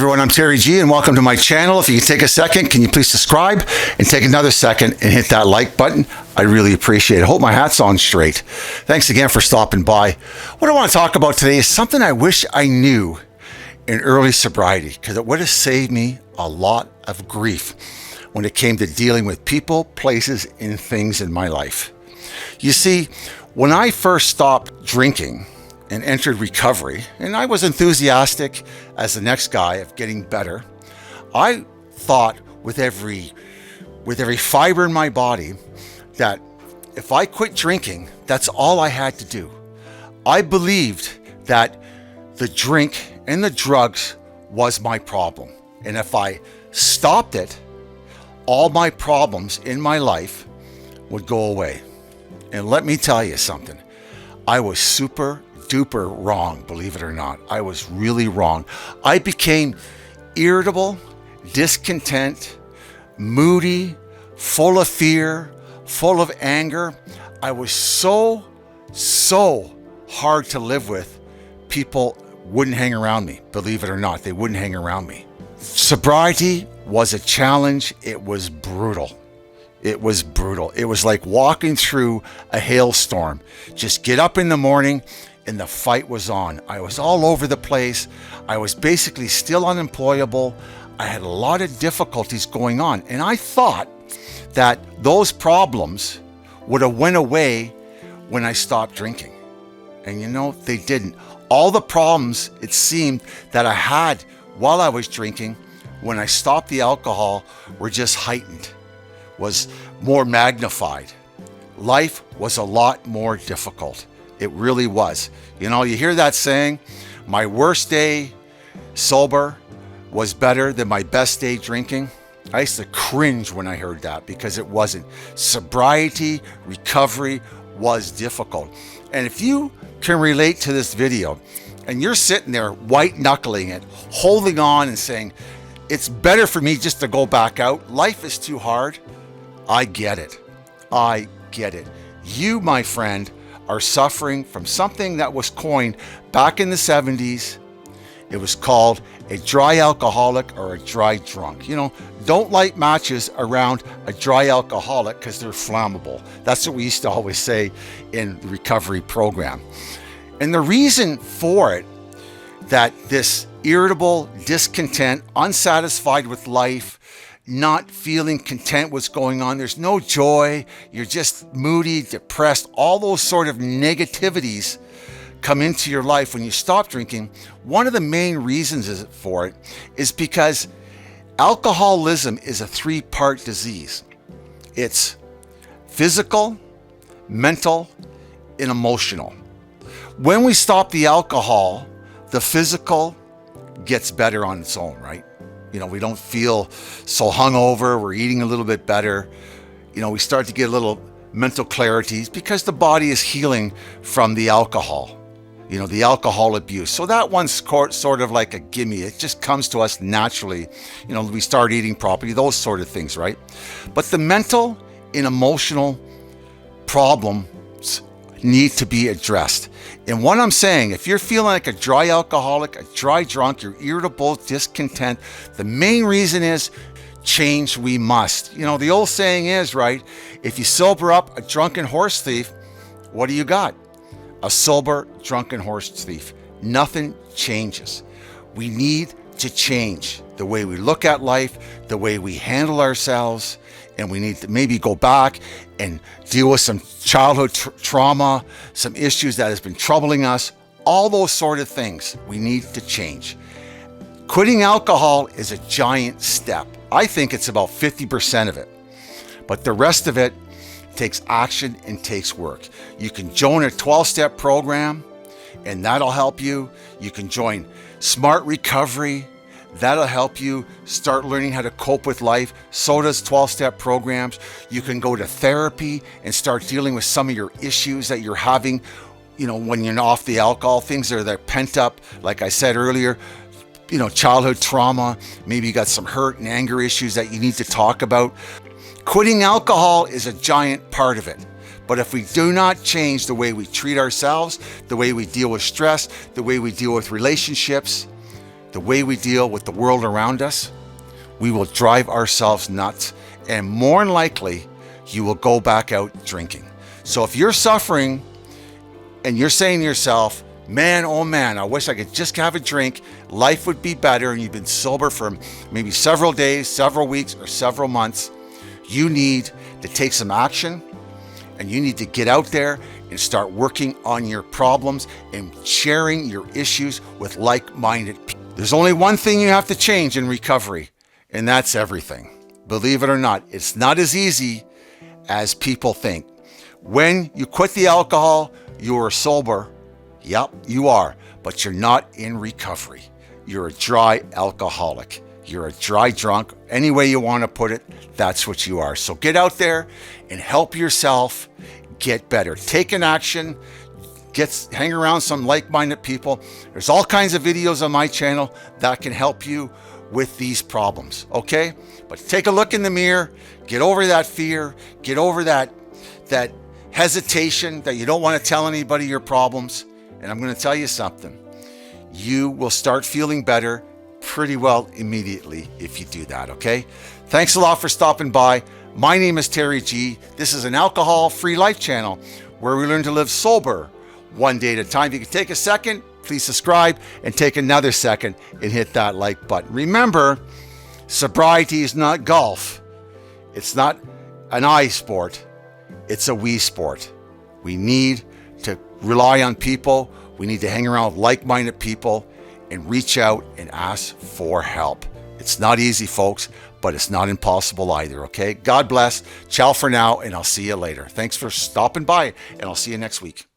everyone, I'm Terry G and welcome to my channel. If you can take a second, can you please subscribe and take another second and hit that like button? I really appreciate it. I hope my hat's on straight. Thanks again for stopping by. What I want to talk about today is something I wish I knew in early sobriety, because it would have saved me a lot of grief when it came to dealing with people, places, and things in my life. You see, when I first stopped drinking and entered recovery, and I was enthusiastic as the next guy of getting better, I thought with every fiber in my body that if I quit drinking, that's all I had to do. I believed that the drink and the drugs was my problem. And if I stopped it, all my problems in my life would go away. And let me tell you something. I was super duper wrong, believe it or not. I was really wrong. I became irritable, discontent, moody, full of fear, full of anger. I was so hard to live with. People wouldn't hang around me, believe it or not. They wouldn't hang around me. Sobriety was a challenge. It was brutal. It was brutal. It was like walking through a hailstorm. Just get up in the morning and the fight was on. I was all over the place. I was basically still unemployable. I had a lot of difficulties going on. And I thought that those problems would have went away when I stopped drinking. And you know, they didn't. All the problems, it seemed, that I had while I was drinking, when I stopped the alcohol, were just heightened, was more magnified. Life was a lot more difficult. It really was. You know, you hear that saying, my worst day sober was better than my best day drinking. I used to cringe when I heard that because it wasn't. Sobriety, recovery was difficult. And if you can relate to this video and you're sitting there white knuckling it, holding on and saying, it's better for me just to go back out. Life is too hard. I get it. I get it. You, my friend, are suffering from something that was coined back in the 70s. It was called a dry alcoholic or a dry drunk. You know, don't light matches around a dry alcoholic because they're flammable. That's what we used to always say in the recovery program. And the reason for it, that this irritable, discontent, unsatisfied with life, not feeling content what's going on, there's no joy, you're just moody, depressed, all those sort of negativities come into your life when you stop drinking. One of the main reasons for it is because alcoholism is a three-part disease. It's physical, mental, and emotional. When we stop the alcohol, the physical gets better on its own, right? You know, we don't feel so hungover. We're eating a little bit better. You know, we start to get a little mental clarity because the body is healing from the alcohol, you know, the alcohol abuse. So that one's sort of like a gimme. It just comes to us naturally. You know, we start eating properly, those sort of things, right? But the mental and emotional problems need to be addressed. And what I'm saying, if you're feeling like a dry alcoholic, a dry drunk, you're irritable, discontent, the main reason is change we must. You know, the old saying is, right, if you sober up a drunken horse thief, what do you got? A sober, drunken horse thief. Nothing changes. We need to change the way we look at life, the way we handle ourselves, and we need to maybe go back and deal with some childhood trauma, some issues that has been troubling us, all those sort of things we need to change. Quitting alcohol is a giant step. I think it's about 50% of it, but the rest of it takes action and takes work. You can join a 12-step program and that'll help you. You can join Smart Recovery. That'll help you start learning how to cope with life. So does 12-step programs. You can go to therapy and start dealing with some of your issues that you're having, you know, when you're off the alcohol, things that are pent up, like I said earlier, you know, childhood trauma. Maybe you got some hurt and anger issues that you need to talk about. Quitting alcohol is a giant part of it. But if we do not change the way we treat ourselves, the way we deal with stress, the way we deal with relationships, the way we deal with the world around us, we will drive ourselves nuts, and more than likely, you will go back out drinking. So if you're suffering and you're saying to yourself, man, oh man, I wish I could just have a drink, life would be better, and you've been sober for maybe several days, several weeks, or several months, you need to take some action, and you need to get out there and start working on your problems and sharing your issues with like-minded people. There's only one thing you have to change in recovery, and that's everything. Believe it or not, it's not as easy as people think. When you quit the alcohol, you are sober. Yep, you are, but you're not in recovery. You're a dry alcoholic. You're a dry drunk. Any way you want to put it, that's what you are. So get out there and help yourself get better. Take an action. Hang around some like-minded people. There's all kinds of videos on my channel that can help you with these problems, okay? But take a look in the mirror. Get over that fear. Get over that hesitation that you don't want to tell anybody your problems. And I'm going to tell you something. You will start feeling better pretty well immediately if you do that, okay? Thanks a lot for stopping by. My name is Terry G. This is an alcohol-free life channel where we learn to live sober one day at a time. If you can take a second, please subscribe, and take another second and hit that like button. Remember, sobriety is not golf. It's not an I sport. It's a we sport. We need to rely on people. We need to hang around with like-minded people and reach out and ask for help. It's not easy, folks, but it's not impossible either, okay? God bless. Ciao for now, and I'll see you later. Thanks for stopping by, and I'll see you next week.